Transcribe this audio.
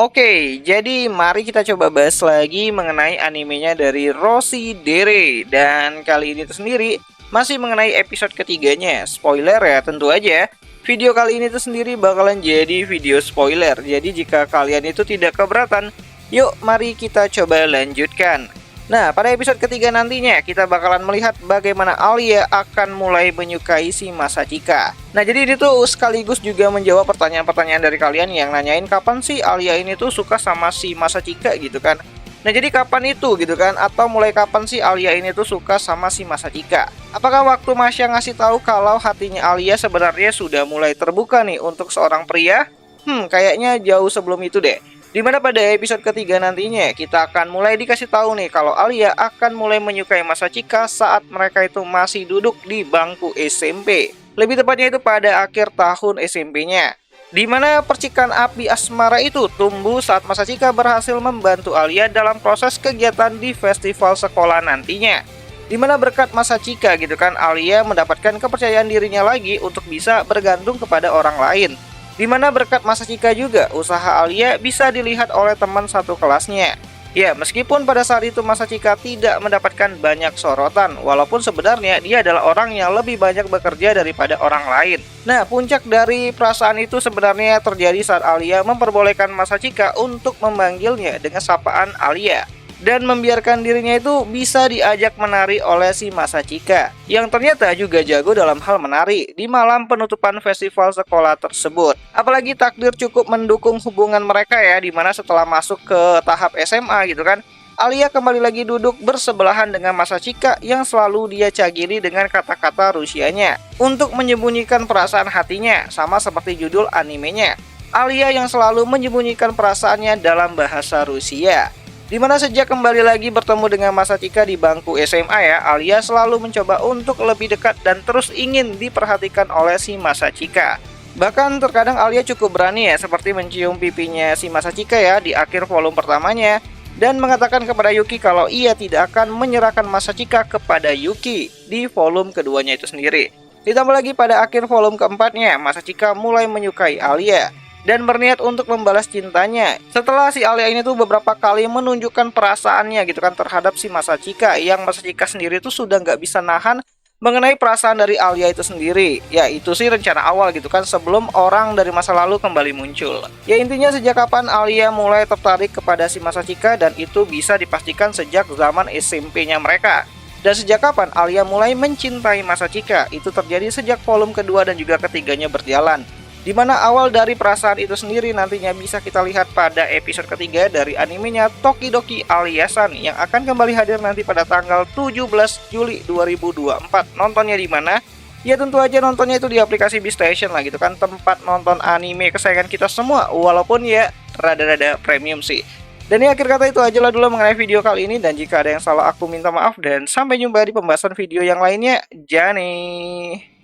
Oke, jadi mari kita coba bahas lagi mengenai animenya dari Rossi Dere. Dan kali ini tuh sendiri masih mengenai episode ketiganya. Spoiler ya, tentu aja. Video kali ini tuh sendiri bakalan jadi video spoiler. Jadi jika kalian itu tidak keberatan, yuk mari kita coba lanjutkan. Nah, pada episode ketiga nantinya kita bakalan melihat bagaimana Alia akan mulai menyukai si Masachika. Nah, jadi ini tuh sekaligus juga menjawab pertanyaan-pertanyaan dari kalian yang nanyain kapan sih Alia ini tuh suka sama si Masachika gitu kan. Nah, jadi kapan itu gitu kan? Atau mulai kapan sih Alia ini tuh suka sama si Masachika? Apakah waktu Masya ngasih tahu kalau hatinya Alia sebenarnya sudah mulai terbuka nih untuk seorang pria? Kayaknya jauh sebelum itu deh. Dimana pada episode ketiga nantinya kita akan mulai dikasih tahu nih kalau Alia akan mulai menyukai Masachika saat mereka itu masih duduk di bangku SMP. Lebih tepatnya itu pada akhir tahun SMP-nya. Dimana percikan api asmara itu tumbuh saat Masachika berhasil membantu Alia dalam proses kegiatan di festival sekolah nantinya. Dimana berkat Masachika gitu kan Alia mendapatkan kepercayaan dirinya lagi untuk bisa bergantung kepada orang lain. Dimana berkat Masachika juga, usaha Alia bisa dilihat oleh teman satu kelasnya. Ya, meskipun pada saat itu Masachika tidak mendapatkan banyak sorotan, walaupun sebenarnya dia adalah orang yang lebih banyak bekerja daripada orang lain. Nah, puncak dari perasaan itu sebenarnya terjadi saat Alia memperbolehkan Masachika untuk memanggilnya dengan sapaan Alia. Dan membiarkan dirinya itu bisa diajak menari oleh si Masachika, yang ternyata juga jago dalam hal menari di malam penutupan festival sekolah tersebut. Apalagi takdir cukup mendukung hubungan mereka ya, dimana setelah masuk ke tahap SMA gitu kan, Alia kembali lagi duduk bersebelahan dengan Masachika yang selalu dia cagili dengan kata-kata Rusianya untuk menyembunyikan perasaan hatinya, sama seperti judul animenya. Alia yang selalu menyembunyikan perasaannya dalam bahasa Rusia. Dimana sejak kembali lagi bertemu dengan Masachika di bangku SMA ya, Alia selalu mencoba untuk lebih dekat dan terus ingin diperhatikan oleh si Masachika. Bahkan terkadang Alia cukup berani ya, seperti mencium pipinya si Masachika ya di akhir volume pertamanya, dan mengatakan kepada Yuki kalau ia tidak akan menyerahkan Masachika kepada Yuki di volume keduanya itu sendiri. Ditambah lagi pada akhir volume keempatnya, Masachika mulai menyukai Alia dan berniat untuk membalas cintanya. Setelah si Alia ini tuh beberapa kali menunjukkan perasaannya gitu kan terhadap si Masachika, yang Masachika sendiri tuh sudah nggak bisa nahan mengenai perasaan dari Alia itu sendiri. Ya itu sih rencana awal gitu kan, sebelum orang dari masa lalu kembali muncul. Ya intinya sejak kapan Alia mulai tertarik kepada si Masachika, dan itu bisa dipastikan sejak zaman SMP-nya mereka. Dan sejak kapan Alia mulai mencintai Masachika, itu terjadi sejak volume kedua dan juga ketiganya berjalan. Dimana awal dari perasaan itu sendiri nantinya bisa kita lihat pada episode ketiga dari animenya Tokidoki Alia-san yang akan kembali hadir nanti pada tanggal 17 Juli 2024. Nontonnya di mana? Ya tentu aja nontonnya itu di aplikasi Beastation lah gitu kan, tempat nonton anime kesayangan kita semua, walaupun ya rada-rada premium sih. Dan ini akhir kata itu aja lah dulu mengenai video kali ini, dan jika ada yang salah aku minta maaf dan sampai jumpa di pembahasan video yang lainnya. Jani.